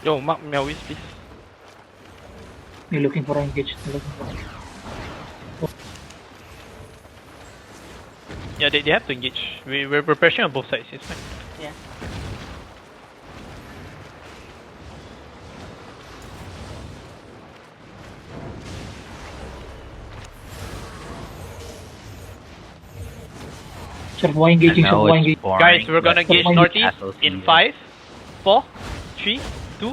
Yo, mark MEOWiZ, please. You're looking for engage. Yeah, they have to engage. We're pressuring on both sides, it's fine. Yeah. Sir, why engaging? Sir, why engaging? Guys, we're gonna engage northeast in 5, 4, 3, 2,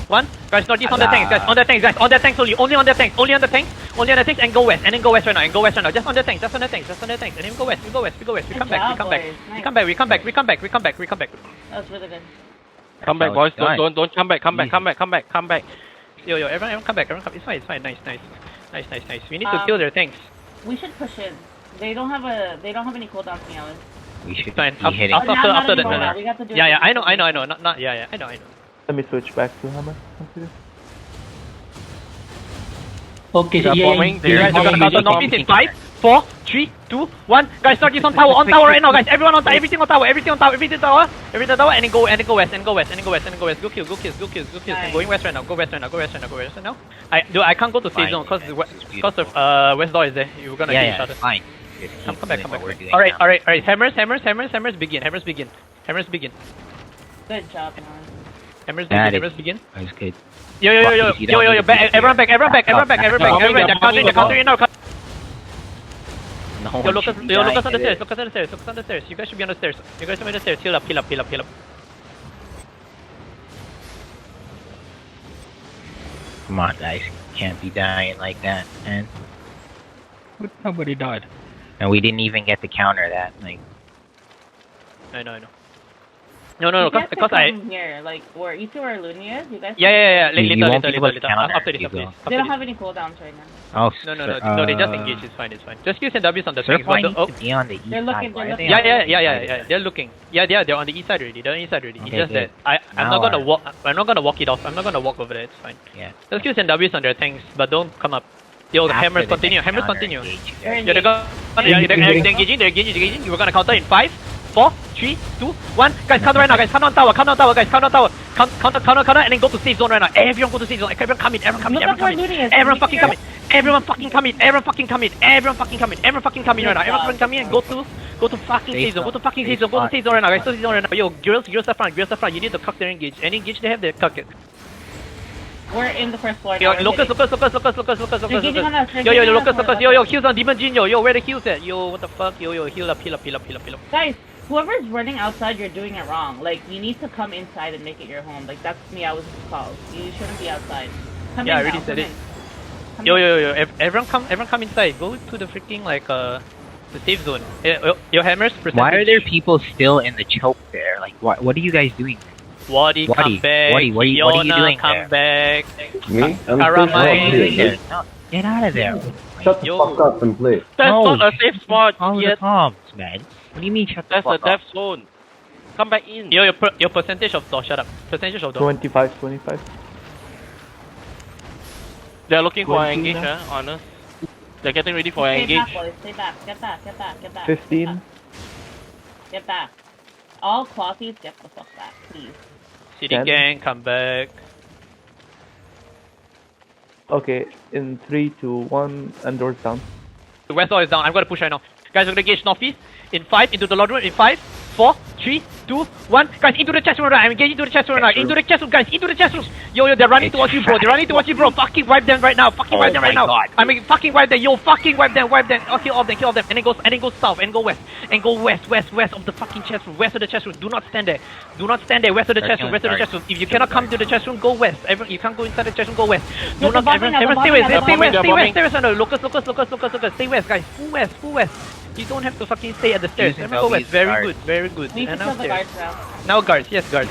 1. Guys, northeast on the tanks, guys, on the tanks, guys, on the tanks only on the tanks, only on the tanks, and go west, and then go west right now, just on the tanks, and then go west, we come back. That was really good. Come back, boys. Don't come back. Come back. Yo, everyone come back, it's fine, nice. We need to kill their tanks. We should push in. They don't have any cooldowns, MEOWiZ. We should Fine. be hitting. After the We got to do yeah, I know. I know. Let me switch back to hammer. Okay, so You guys are gonna counter northeast in 5, 4, 3, 2, 1. Guys, northeast on tower right now, guys. Everyone on tower, everything on tower, and then go west, Go kills. I'm going west right now. Go west right now. I can't go to safe zone because of west door is there. You're gonna get each other. Fine. Come back. Alright. Hammers begin. Good job, Hammers begin. That was good. Yo, everyone back. They're countering now. No Yo, one look should us be on dying the to stairs. this. Look us on the stairs. You guys should be on the stairs. Heal up. Come on, guys. Can't be dying like that, man. Nobody died. And we didn't even get to counter that. Like, I know. No, because I. Here, like, where you see where Looney is? You guys. Yeah. You won't be able to Later. counter After if this. you go. They don't have any cooldowns right now. Oh, No, they just engage. It's fine. Just use and W's on the Surf tanks. line needs to be on the east They're looking, side. Why they're are they looking. on the Yeah. They're looking. Yeah, they're on the east side already. It's Okay, just good. that I'm Now not gonna walk. I'm not gonna walk it off. I'm not gonna walk over there. It's fine. Yeah. Just use and W's on their tanks, but don't come up. Yo, the After hammers the continue. next Hammers counter continue. engage, you They're guys. They're engaging. We're gonna counter in 5, 4, 3, 2, 1. Guys, counter right now. Guys, count on tower. Guys, count on tower. Counter, and then go to safe zone right now. Everyone go to safe zone. Everyone come in. Everyone fucking come in. Everyone fucking come in right now. Go to fucking safe zone. Go to safe zone right now. Guys, safe zone right now. Yo, girls up front. You need to cuck their engage. Any engage they have, they cuck it. We're in the first floor. Yo, now, we're locus. They're getting on us, they're Yo, getting on us, locus. we're Yo, locus. heals on Demon Jin. Yo, where the heals at? Yo, what the fuck? Yo, heal up. Guys, whoever's running outside, you're doing it wrong. Like, you need to come inside and make it your home. Like, that's MEOWiZ's call. You shouldn't be outside. Come Yeah, in I already now, said come it. in. Yo, everyone come inside. Go to the freaking the safe zone. Your hammers. Why are there people still in the choke there? Like, what are you guys doing? Wadi, come back. Wadi, what are you doing come there? back. Me? I'm Karamai. No, get out of there. Shut the Yo. fuck up and play. That's No. not a safe spot Follow the yet. comms, man. What do you mean shut the That's a fuck up? death zone. Come back in. Yo, your percentage of door. Shut up. Percentage of door. 25. They're looking for an 20 engage, now. honest. They're getting ready for Stay engage. back, boys. Stay back. Get back. 15. Get back. All clothies, get the fuck back, please. City gang, come back. Okay, in 3, 2, 1, and doors down. The west door is down. I'm gonna push right now. Guys, we're gonna engage northeast. In 5, into the lodge room. In 5, 4, 3, 2, 1. Guys, into the chest room right now. I'm engaging into the chest room right now. Into the chest room, guys. Into the chest room. Yo, they're running towards you, bro. Fucking wipe them right now. Wipe them right now. God. I mean, fucking wipe them. Yo, fucking wipe them. Oh, kill all of them. And then go south. And go west. West of the fucking chest room. West of the chest room. Do not stand there. West of the chest room. If you cannot come to the chest room, go west. You can't go inside the chest room, go west. Do not, everyone, stay west. No, locus. Stay west, guys. Full west. You don't have to fucking stay at the stairs. Using Go west. Very guards. good, very good. We need to And kill now the stairs. guards now. Now guards, yes, guards.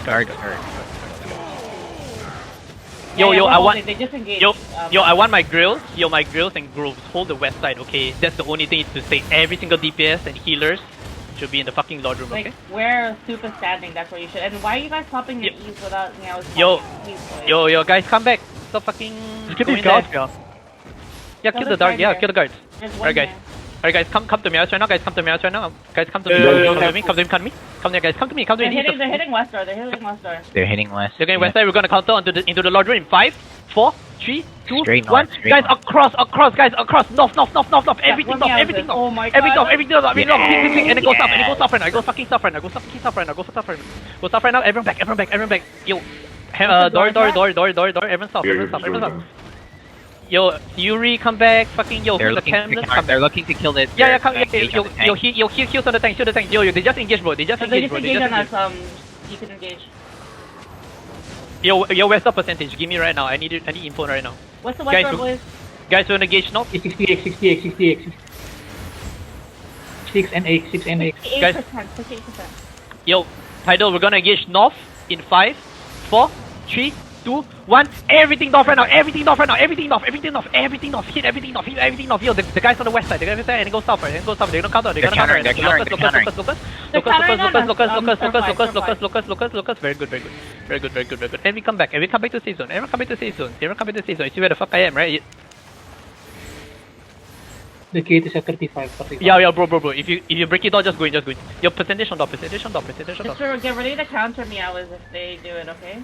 Yeah, Yo, we're I holding. want. They just engaged. Yo, I want my grills. My grills and groves. Hold the west side, okay? That's the only thing to say. Every single DPS and healers should be in the fucking lord room, Like, okay? where Soup is standing, that's where you should. And why are you guys popping your E's without MEOWiZ? Yo, guys, come back. Stop fucking. Get going these guards, there. guys. Yeah, kill the dark. Yeah, kill the guards. There's one Alright, guys. here. Alright, guys, come to MEOWiZ right now. Guys, come to MEOWiZ right now. Guys, come to me. Come to me. Come here, guys. Come to me. They're hitting west door. They're hitting west door. They're hitting west. They're going west side. We're gonna counter into the Lord room in 5, 4, 3, 2, Straight 1. north, straight Guys, north. across, guys, across. North. Everything north. Everything north. Oh my god. Everything north. Everything north. Yeah. And it goes up. And it goes south right now. It goes fucking south right now. Go south right now. Go south right now. Everyone back. Yo, door. Everyone south. Yo, Yuri, come back. Fucking yo, They're the looking cannons, to come back. they're looking to kill this. Yeah, They're come. engaged on the tank. Yo, heal on the tank. Yo, they just engaged, bro. They just So they engaged, just bro. engage on us. You can engage. Yo, where's the percentage? Give me right now. I need info right now. What's the Guys, west door, boys? Guys, you wanna engage now? 60x. 6 and 8. Guys. 68%. Yo, Tidal, we're gonna engage north in 5, 4, 3, 2, 1. Everything north right now. Everything north. Hit everything north. Yo, the guys on the west side. And it goes south, right? They're gonna counter. They're countering. Locus. Very good. And we come back to safe zone. You see where the fuck I am, right? The gate is at 35. Yeah, bro. If you break it down, just go in. Your percentage on top. Just get ready to counter MEOWiZ if they do it, okay?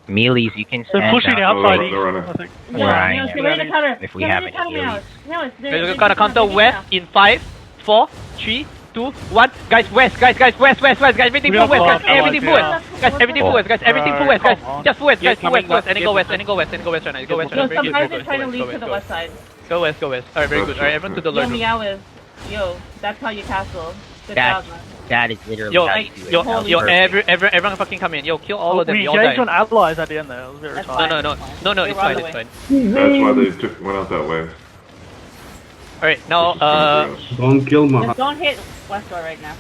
MEOWiZ, you can They're stand pushing out. outside. They're running. I think. Right, Get ready to counter. If we have any MEOWiZ. We're gonna counter west in 5, 4, 3, 2, 1. Guys, west. Guys, everything full west. Guys, everything full west. Everything full west. Guys, just full west. Guys, full west. And then go west right now. Go west right Yo, now. some guys are trying to lead to the west side. Go west. Alright, very good. Alright, everyone to the Yo, left. MEOWiZ. Yo, that's how you castle. Good job, man. That is literally Yo, how you do it. That was perfect. everyone fucking come in. Yo, kill all of them. We We all engaged die. on allies at the end there. It was very That's tight. No, They it's were on fine. the It's way. fine. That's why they went out that way. Alright, now Don't kill Just Mahat. don't hit west door right now.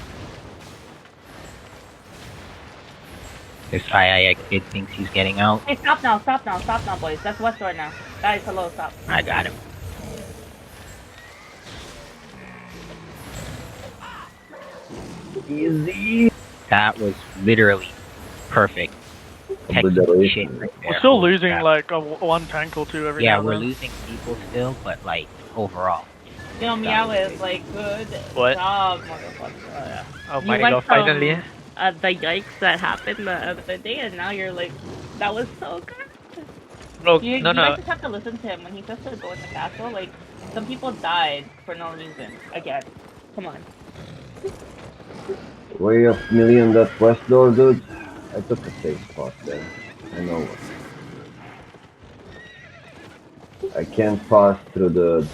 This I kid thinks he's getting out. Hey, stop now, boys. That's west door now. Guys, hello, stop. I got him. Easy. That was literally perfect. Technical shit right there. We're still Holy losing crap. like one tank or two every Yeah, now and we're then. losing people still, but like overall. You know, MEOWiZ, like, good What? job, motherfucker. oh You my went god, from, finally. The yikes that happened the other day, and now you're like, that was so good. Bro, You no. guys just have to listen to him when he says to go in the castle. Like, some people died for no reason. Again, come on. Way of million that west door, dude. I took a safe spot there. I know. I can't pass through the.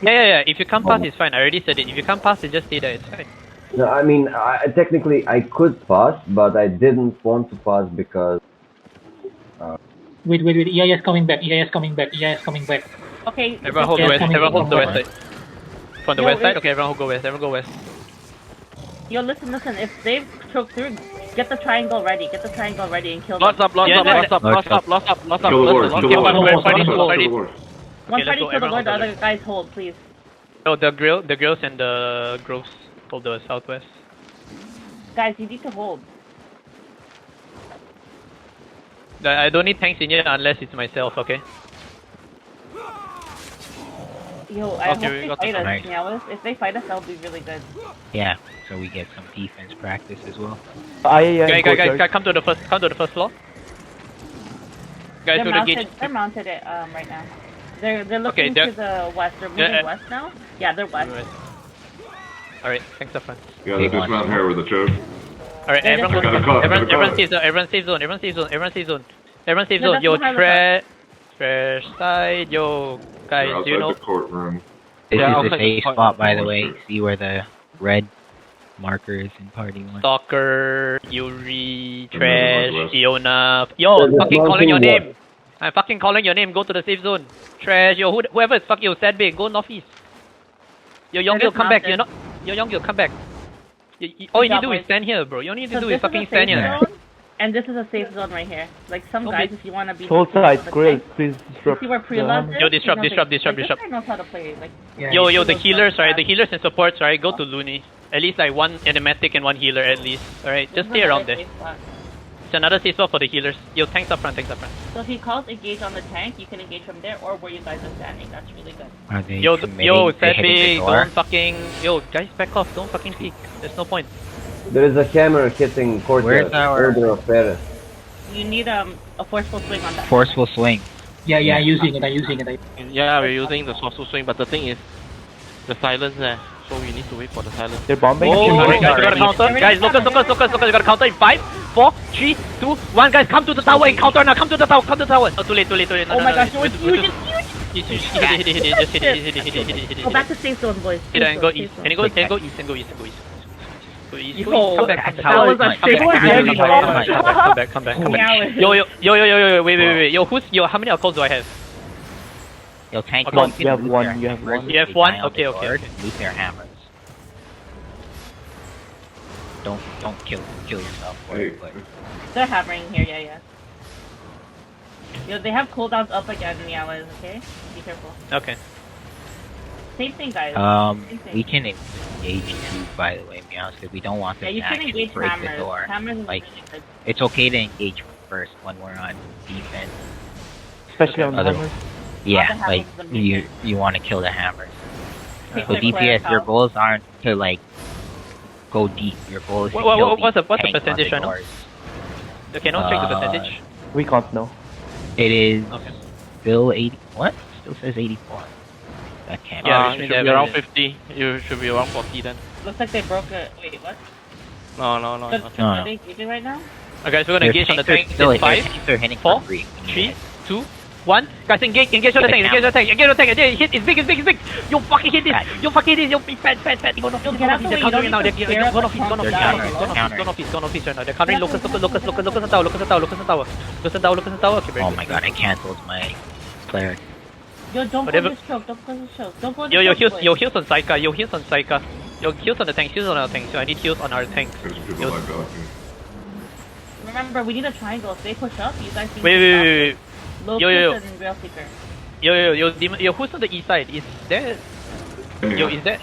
Yeah. If you come past, it's fine. I already said it. If you come past, just stay there. It's fine. No, I mean, technically I could pass, but I didn't want to pass because. Wait. EIS coming back. Okay. Everyone hold the Yeah, west. coming Everyone hold the from west side. From the Yo, west side? it- Okay, everyone go west. Everyone go west. Yo, listen. If they've choked through, get the triangle ready. and kill them. Lost up. Kill the Lord. One party Kill full. the Lord. One Okay, let's party go, kill the everyone lord, the hold the other guys hold, please. No, the grills and the groves hold the southwest. Guys, you need to hold. I don't need tanks in here unless it's myself, okay? Yo, I Okay, hope we they got the fight us, nice. MEOWiZ. If they fight us, that'll be really good. Yeah, so we get some defense practice as well. Guys, come to the first floor. Guys, They're to the mounted. gate. They're mounted it right now. They're looking Okay, they're- to the west. They're moving west now. Yeah, they're west. Alright, thanks, Stefan. Yeah, they dismount here with the choke. Alright, They're everyone just- go. Gotta cut, Everyone gotta safe zone. Everyone safe zone. Everyone safe No, zone. Yo, that's behind fresh side. Yo, They're guys, outside do you know? the courtroom. This Yeah, is I'll the take safe the spot, by the point. way. See where the red marker is in party 1. Stalker, Yuri, And then Trash, the northwest. Iona. Yo, There's fucking one calling your thing name. I'm fucking calling your name. Go to the safe zone. Trash, yo, whoever is fucking yo, Sadbig, go northeast. Yo, Youngil, just come back. mounted. Yo, Youngil, come back. All you need to job, do is boys. stand here, bro. You only need to So do this is fucking is a stand safe here. zone, and this is a safe zone right here. Like some Okay. guys, if you want to be. Soul safe on side, the grill, tank, please you disrupt. see where Prelaz is? Yo, disrupt. Like, this guy knows how to play. Like, Yo, the healers, right? The healers and supports, right? Go to Looney. At least like one animatic and one healer at least. Alright, just this stay is a around very there. safe spot. It's another safe spot for the healers. Yo, tanks up front, tanks up front. So if he calls engage on the tank, you can engage from there or where you guys are standing. That's really good. Are they Yo, committing to hitting the Sebi, door? don't fucking... Yo, guys, back off. Don't fucking peek. There's no point. There is a hammer hitting courtyard. Where's our- Order of Paris. You need a forceful swing on that. Forceful swing. Yeah, I'm using it. Yeah, we're using the forceful swing, but the thing is, the silence there. So we need to wait for the silence. They're bombing. Oh, Alright, guys, you gotta counter. Guys, locus. You gotta counter in 5, 4, 3, 2, 1. Guys, come to the tower and counter now. Come to the tower. Oh, too late. No, Oh my gosh, no, it's huge. Hit it. Go back to safe zone, boys. Hit it and go Safe east. zone. And go east. Go east. Go east. Yo, Come back. that was a sick heavy Come back. MEOWiZ. Yo, wait. Yo, how many alcohols do I have? Yo, tank. Come on, you have one, you have one. You have one? Okay. Loot their hammers. Don't kill yourself. Hey. They're hammering here, yeah. Yo, they have cooldowns up again, MEOWiZ, okay? Be careful. Okay. Same thing, guys. Same thing. We can engage too, by the way, MEOWiZ, because we don't want Yeah, them you to can actually engage break hammers. the door. Hammers is Like, really good. it's okay to engage first when we're on defense. Especially on the Other- hammers. Yeah, hammers like is amazing. you want to kill the hammers. Take So their DPS, cleric your out. goals aren't to like go deep. Your goal is to What's kill the these tanks on percentage the right now? doors. Okay, now check the percentage. We can't know. It is Okay. still 80. What? Still says 84. That can't. Yeah, You which means should they be have around it. 50. You should be around 40 then. Looks like they broke it. Wait, what? No. No. Are they engaging right now? Okay, so we're gonna engage on the tank. Still, In 5, they're hitting 4, for free. 3, 2, 1. Guys, engage on the tank. Engage on the tank. Hit, it's big. Yo, fucking hit this. Yo, be fat. Go off, Get out the way, you don't need to scare up Gone the off, front They're countering. Gone off right now. They're countering locus and tower. Okay, very Oh good. my god, I cancelled my cleric. Yo, don't go Whatever. this choke. Don't go this choke. Don't go this Yo, choke, boys. heals on Saika. Yo, heals on the tank. Heals on our tank. So I need heals on our tank. There's people like that. Remember, we need a triangle. If they push up, you guys need Wait. Locus Yo. and Rail Seeker. Yo, who's on the east side? Is there? Yo, is there?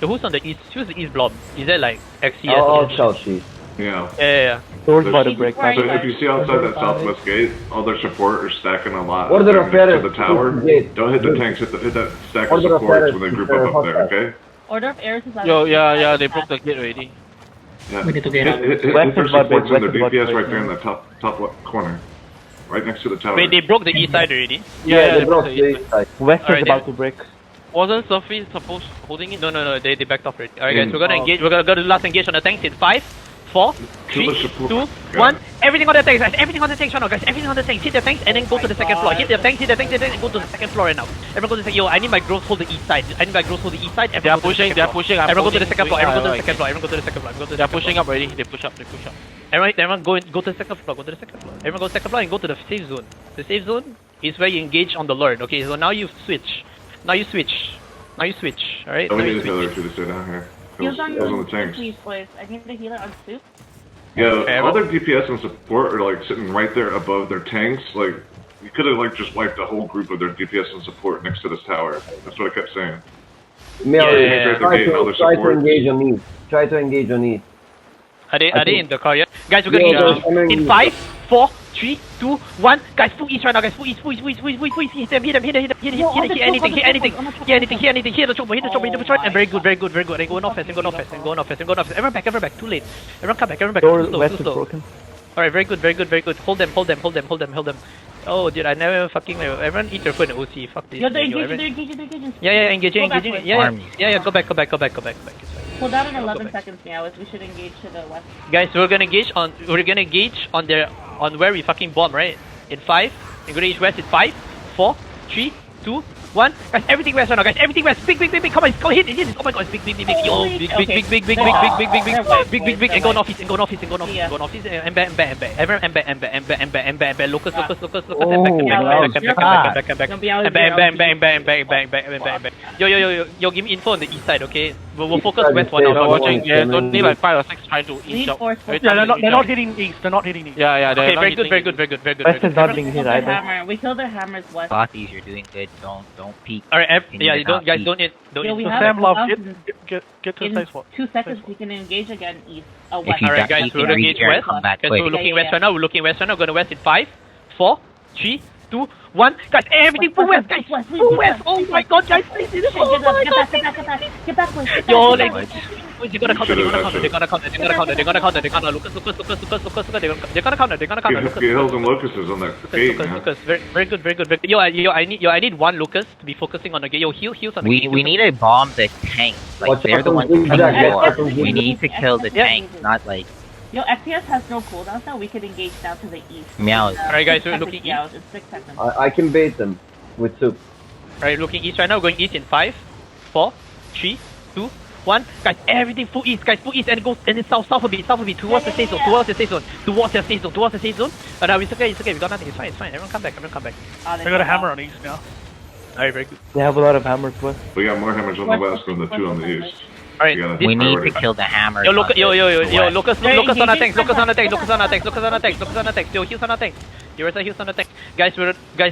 Yo, who's on the east? Who's the east blob? Is there like XCS? I'll shout these. Yeah. Yeah. Doors about to break. So if you see outside that southwest gate, all their support are stacking a lot Order of next to Paris. the tower. Gate. Don't hit the tanks, hit that stack of Order of supports Paris. when they group up there, okay? Order of Eris is out. Yo, yeah, they broke the gate already. Yeah. We need to get out. Hit their West is about supports big, and their west is DPS about right there in big. the top left corner. Right next to the tower. Wait, they broke the east side already? Yeah, they broke broke the the side. West Alright, is about to break. Wasn't Sophie supposed holding it? No, they backed off already. Alright, guys, Mm. we're gonna engage. We're gonna go to the last engage on the tanks in 5, 4, 3, Kill the support. 2, Got 1. it. Everything on the tanks, guys. Everything on the tanks right now, guys. Everything on the tanks. Hit the tanks and then go to the second floor. Hit the tanks, and go to the second floor right now. Everyone go to the second. Yo, I need my growth hold the east side. Everyone They're go to the pushing. Everyone go to the second floor. Everyone go to the They're second floor. Everyone go to the second floor. They're pushing up already. They push up. Everyone go to the second floor. Go to the second floor. Everyone go to the second floor and go to the safe zone. The safe zone is where you engage on the Lord. Okay, so now you switch. Alright? Oh, we Now need you to tell her switch. to stay down here. Heals Those on on the the tanks. please, boys. I need the healer on soup. Yeah, all their DPS and support are like sitting right there above their tanks. Like, you could have like just wiped the whole group of their DPS and support next to this tower. That's what I kept saying. MEOWiZ, Try to try to engage on these. Try to engage on these. Are they think- in the car yet? Guys, we're gonna Yeah, engage they're coming. in 5, 4, 3, 2, 1. Guys, full east right now, guys. Full east. Hit them. Hit anything. Hit the chopper. And very good. And go on offense. Everyone back. Too late. Everyone come back. Door Too west is slow. broken. Alright, very good. Hold them. Oh, dude, I never fucking. Everyone eat your food in OC. Fuck this. Yo, they're thing, yo, engaging, everyone- they're engaging. Yeah, engaging. Go back, boys. Yeah. Go back. It's fine. Hold out in Go 11 back. seconds, MEOWiZ. We should engage to the west. Guys, we're gonna gauge on where we fucking bomb, right? In 5, we're gonna engage west in 5, 4, 3, 2, 1. Guys, everything west right now, guys. Everything west. Big. Come on, hit it. Oh my god, it's big. Yo, big. And go northeast. And go northeast. And back. Everyone, back. Locus. Back. Yo, give me info on the east side, okay? We'll focus west for now. They're We're watching. There's only like 5 or 6 trying to We need each out. force. Every Yeah, time they're each not out. hitting east. They're not hitting east. Yeah, they're Okay, not very good, hitting very east. good, very good, very good. West is not We being hit killed their either. hammer. We killed their hammers west. Bothies, you're doing good. Don't peek. Alright, Continue yeah, to you don't, not guys, peek. don't. Yo, we So have Sam it. Love, Get get to the In safe spot. 2 seconds, we can engage again east. If West. you Alright, die, guys, you we're can engage reach here and west. come back Guys, quick. we're looking Yeah, west yeah. right now. We're looking west right now. We're gonna west in 5, 4, 3, 2, 1. Guys, everything full west, guys. West, Full west. Oh my god, guys, please. Oh my god. Get back, boys. Yo, Get like, back. they're gonna counter. They're gonna counter. Lucas. They're gonna counter. Lucas. Get hills and locusts on that gate, man. Lucas, very good. Yo, I need one Lucas to be focusing on the gate. Yo, heals on the gate. We need to bomb the tanks. Like Watch they're out the for ones who zigzag, kill the watch out war. for We zigzag. need to kill the Yeah. tanks, not like Yo, XCS has no cooldowns now. We could engage down to the east. MEOWiZ. Alright, guys, we're 6 looking seconds, It's 6 seconds. I can bait them with soup. Alright, looking east right now. Going east in 5, 4, 3, 2, 1. Guys, everything full east. Guys, full east, and it goes and it's south a bit, towards the safe zone, towards the safe zone. And now it's okay. We got nothing. It's fine. Everyone come back. They got a hammer on east now. Alright, very good. They have a lot of hammers west. We got more hammers on the west than the 2 on the east. Alright, Yeah. we need to Alright. kill the hammer. Yo, Lucas on our tanks. Yo, heals on our tanks. You were heals on the tanks. Guys,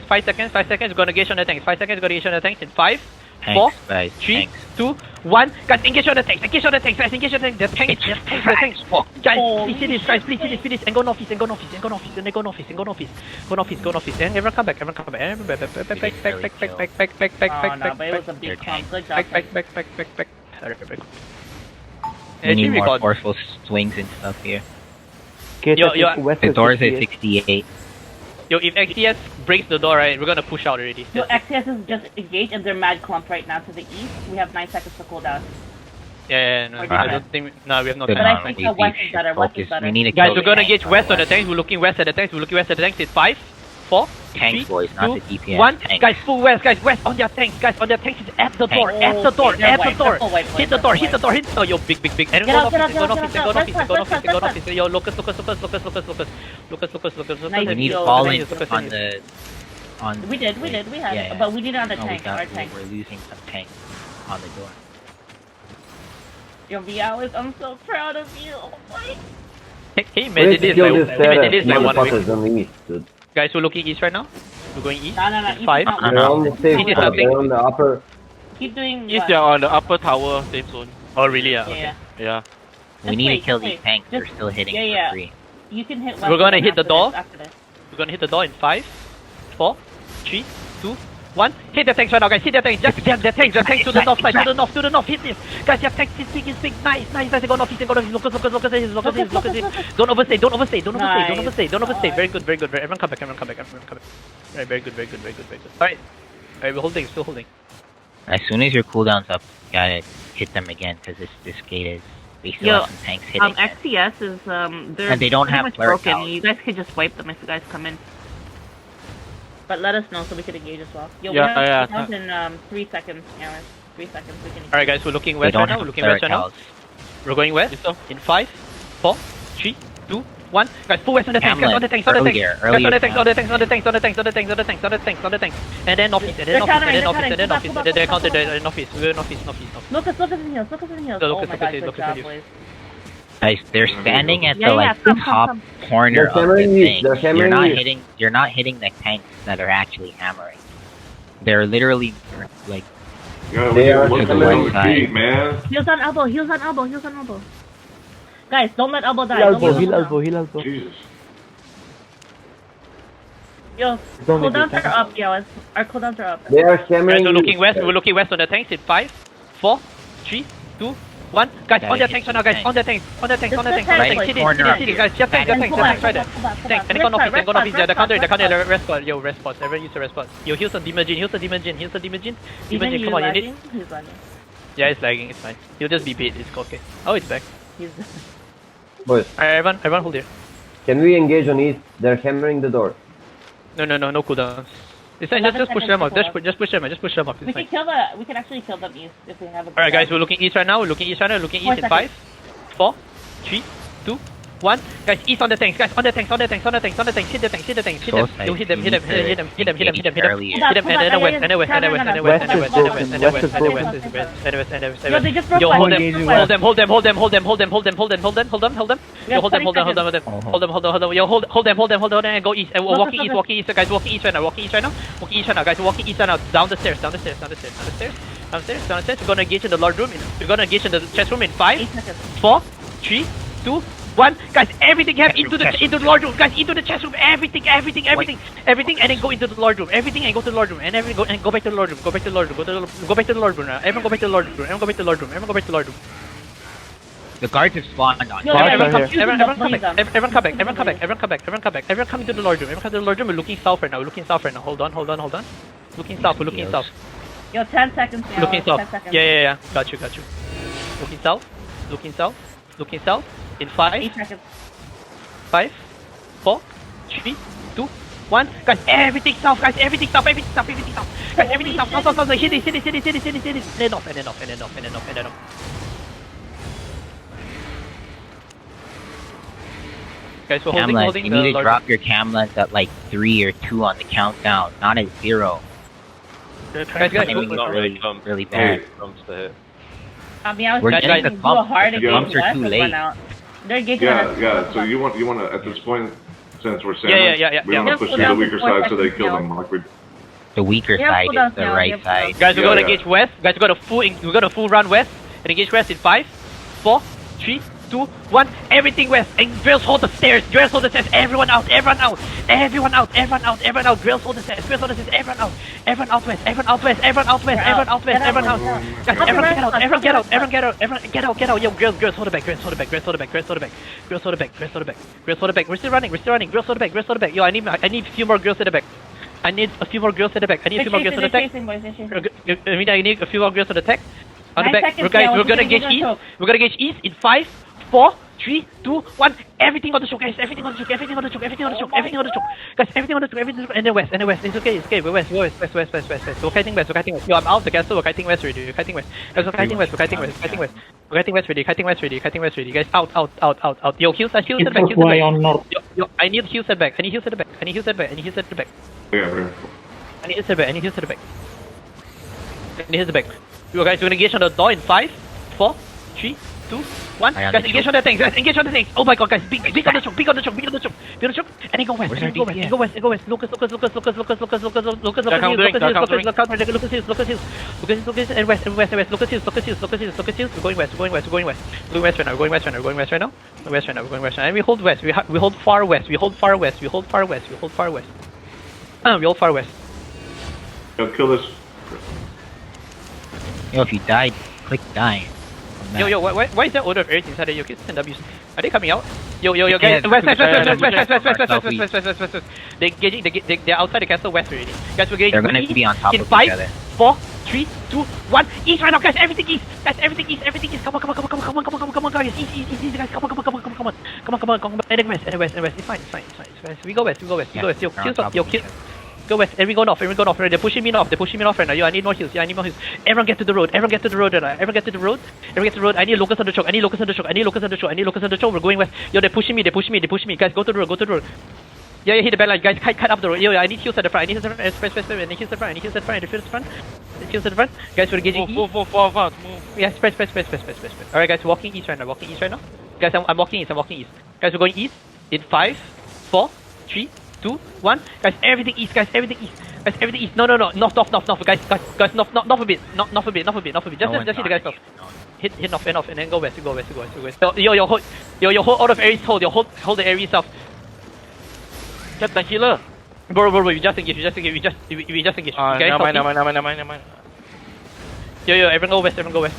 5 seconds. We're gonna engage on the tanks. 5 seconds. We're gonna engage on the tanks in 5, 4, Tanks, guys. 3, Tanks. 2, 1. Guys, engage on the tanks. Guys, engage on the tanks. The tanks. Guys, please see this. Finish. And go northeast. And go northeast. And everyone come back. Back. Oh, no, but it was a big clump. Good job. Back. We need more forceful swings and stuff here. Gate Yo, west The is door's at 68. 68. Yo, if XTS breaks the door, right, we're gonna push out already. So XCS is just engaged and they're mad clump right now to the east. We have 9 seconds to cool down. No, I don't think. No, we have no Good time. I on, think we the west should is better, west is focus. better. We need to Guys, kill we're the gonna tanks. engage west on the tanks. We're looking west at the tanks. It's 5, 4, Tanks, 3, boys, not 2, the DPS. 1. Tanks. Guys, full west. Guys, west on their tanks. It's at the door. Oh, At the door. okay, they're white, they're white, Hit the door. Oh, yo, big. And Get out, get out. go northeast. Yo, Lucas. Nice. We need Yo, falling Lucas, on the... We did. We had Yeah, it. But we need it on the No, tank, our tank. we're losing some tanks on the door. Yo, MEOWiZ, I'm so proud of you. Oh my. Can you We imagine need to this? kill Like, this imagine this like 1 week. motherfuckers on the east, dude. Guys, we're looking east right now. We're going east. No. It's 5. East is They're not- on the safe East is spot. something. They're on the upper. Keep doing East, what? they're on the upper tower safe zone. Oh, really? Yeah. Yeah, Okay. yeah. Yeah. We Just need wait, to kill just these wait. tanks. They're Just- still hitting yeah, for yeah. free. You can hit We're gonna hit the after door. this, after this. We're gonna hit the door in 5, 4, 3, 2, 1. Hit the tanks right now, guys. Hit the tanks. Just jam the tanks. The tanks to the north side. To the north. Hit this. Guys, your tanks is big. Nice. Go northeast. Locus. Don't overstay. Very good. Everyone come back. Right, very good. Alright, we're holding. Still holding. As soon as your cooldown's up, you gotta hit them again, because this gate is... We still Yo, have some tanks hitting. XCS is they're And they don't pretty have much flare broken. towers. You guys could just wipe them if you guys come in. But let us know so we could engage as well. Yo, Yeah, we yeah. have in 3 seconds, Aaron. 3 seconds we can engage. Alright, guys, we're looking They west don't right now. have We're looking flare west right now. towers. We're going west. In 5, 4, 3, 2, 1. Guys, full west on the tanks. Hamlet, On the tanks. On the tanks. earlier, Guys, on the earlier. tanks. On the tanks. And then northeast. They're countering, they're countering. They're Pull back, They're pull back, counted northeast. We're northeast. Lucas in heals. Go, Oh Lucas, my god, Lucas, good Lucas, job, Lucas. boys. Guys, they're standing at Yeah, the yeah, like come, top come. corner They're of the hammering you, thing. they're hammering you. You're not hitting the tanks that are actually hammering. They're literally like Yeah, we They need are to look to the on right the side. gate, man. Heals on elbow. Guys, don't let elbow die. Heal Don't let elbow, heal die. elbow. Jesus. Yo, Don't need cooldowns to are up, yo. Our cooldowns are up. They are Guys, hammering we're you. looking west. We're looking west on the tanks in 5, 4, 3, 2, 1. Guys, on the tanks right now, guys. On the tanks. Right Hit it, corner hit it, guys. Just tanks right there. Tanks. And go northeast. The counter, the rest spot. Yo, rest spot. Everyone use the rest spot. Yo, heals on Demon Jin. Even you Come on, you lagging? need. He's lagging. Yeah, it's lagging. It's fine. He'll just be bait. It's okay. Oh, it's back. He's Boys, Alright, everyone hold here. can we engage on east? They're hammering the door. No cooldowns. It's fine. Just push them off. Just push them off. We It's can fine. kill we can actually kill them east if we have a Alright, guys, we're looking east right now. We're looking east in 5, 4, 3, 2, 1. Guys, east on the tanks. Guys, on the tanks. Hit the tanks. Hit them. Yo, hit them. And then west. Yo, they just broke Yo, my hold way. them. Yo, hold them. Hold them. Yo, hold them. And go east. Walking east. Guys, walking east right now. Guys, walking east right now. Down the stairs. We're gonna engage in the lord room. We're gonna engage in the chest room in 5, 4, 3, 2, 1. Guys, everything have into the lord room. Guys, into the chest room. Everything, and then go into the lord room. Everything and go to the lord room. And go back to the lord room. Go back to the lord room now. Everyone go back to the lord room. The guards have spawned on. Yo, Everyone come confusing back. them, Everyone please, come back. Everyone come into the lord room. We're looking south right now. Hold on. Looking south. Yo, 10 seconds now. Looking 10 south. seconds. Yeah. Got you. Looking south. In 5, 8 seconds. 5, 4, 3, 2, 1. Guys, everything south. Guys, everything south. Guys, everything south. South. Hit it. And off. Guys, we're Camless, holding you the need to lord drop your camless at like 3 or 2 on the countdown, not at 0. Guys, Timing is really bad. I mean, I was We're trying getting to the do a bumps, hard but the engage bumps are west too and late. run out. They're engaging us. Yeah. So you want to at this point, since we're Yeah. we want to push through the weaker side so they kill them. Like we. The weaker Yeah, side pull is down the now, right yeah, pull side. Guys, we're gonna Yeah. engage west. Guys, we're gonna full run west and engage west in 5, 4, 3, 2, 1. Everything west. And drills hold the stairs. Everyone out. Drills hold the stairs. Everyone out. Everyone out west. Everyone out. Guys, everyone get out. Yo, girls hold it back. Girls hold it back. We're still running. Girls hold it back. Yo, I need a few more girls at the back. I need a few more girls at the back. I need a few more girls at the back. I need a few more girls at the back. On the 9 back. seconds, We're yeah, gonna we're get gonna east. choke. We're gonna get east in 5, 4, 3, 2, 1. Everything on the choke, guys. Everything on the choke. Guys, everything on the choke. And then west. It's okay. We're west. We're kiting west. Yo, I'm out the castle. We're kiting west already. Guys, we're kiting west. We're kiting west ready. Guys, out. Yo, heal set back. Why on north? Yo, I need heal set back. Yeah, bro. I need heal set back. Yo, guys, we're gonna engage on the door in 5, 4, 3, 2, 1. I Guys, engage on the tanks. Oh my god, guys, big on the choke. Be on the choke. And then go west. Where's our Go west. Lucas, and west. Lucas Hills. We're going west right now. We're going west right now. And we hold west. We hold far west. We hold far west. Yo, kill this. Yo, if you died, click die. Yo, why is there order of areas inside the Yokis and W's? Are they coming out? Yo, guys, Yeah, west. southeast. They're outside the castle west already. Guys, we're getting They're gonna be on top in of 5, each other. 4, 3, 2, 1. East right now, guys. Everything east. Everything east. Come on, guys. East, guys. Come on. And west. It's fine. We go west. Yeah, Yo, they're on top kill. of each other. Go west. And we go north. They're pushing me off right now. Yo, I need more heals. Everyone get to the road. I need locals on the choke. We're going west. Yo, they're pushing me. Guys, go to the road. Yeah, hit the back line. Guys, cut up the road. Yo, I need heals at the front. I need heals at the front. Guys, we're engaging east. Move. Yeah, spread. Alright, guys, walking east right now. Guys, I'm walking east. Guys, we're going east in 5, 4, 3, 2, 1. Guys, everything east. No. North. Guys, north a bit. Just hit the guys off. Hit north and then go west. Yo, hold all of Aries. Hold the Aries south. Get the healer. Bro, we just engage. We just engage. Guys, Never mind. Yo, everyone go west.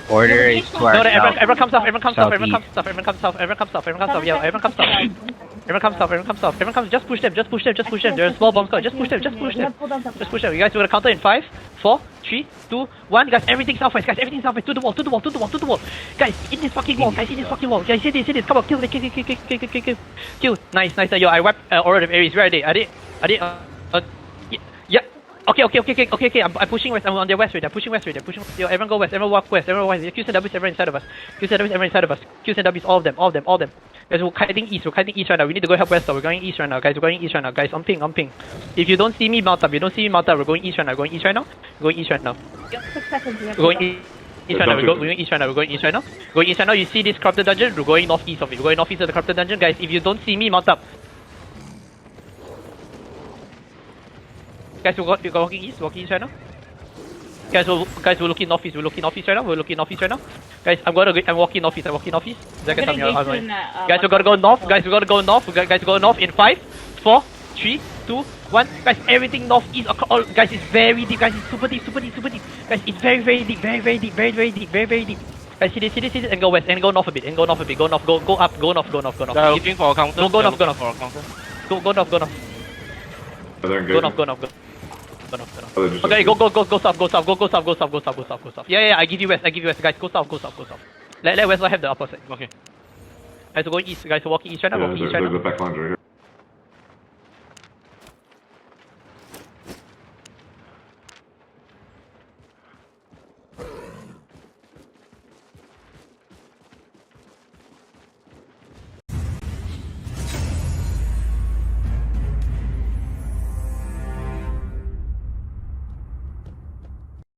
Order is to our No, south. everyone comes south. Everyone comes south. Yo, everyone comes south. Everyone comes. Just push them. There's small bombs coming. Just push them. You guys, we're gonna counter in 5, 4, 3, 2, 1. Guys, everything southwest. To the wall. Guys, in this fucking wall. Guys, hit this. Come on, kill. Nice. Yo, I wiped Order of Aries. Where are they? Are they? Yeah. Okay. I'm pushing west. I'm on their west right. They're pushing west. Yo, everyone go west. Everyone walk west. Qs and Ws, everyone inside of us. Qs and Ws, all of them. Guys, we're kiting east right now. We need to go help west. We're going east right now, guys. We're going east right now, guys. On ping. If you don't see me mount up, we're going east right now. We're going east right now. We're going east right now. Yeah, 6 seconds. We're going east right now. We're going east right now. We're going east right now. Going east right now. You see this corrupted dungeon? We're going northeast of it. We're going northeast of the corrupted dungeon, guys. If you don't see me mount up, guys, we're walking east right now. Guys, we're looking northeast. We're looking northeast right now. Guys, I'm walking northeast. Guys, we gotta go north. Guys, we gotta go north in 5, 4, 3, 2, 1. Guys, everything northeast. Guys, it's very deep. Guys, it's super deep. Guys, it's very deep. Guys, see this, and go west, and go north a bit, Go north, go up, go north. They're looking for a counter. Go north. For a counter. Go north. Go north. Okay, go south. Yeah, I give you west, guys, go south. Let west have the upper side. Okay. Guys, we're going east, guys, we're walking east right now, Yeah, there's the back lines right here.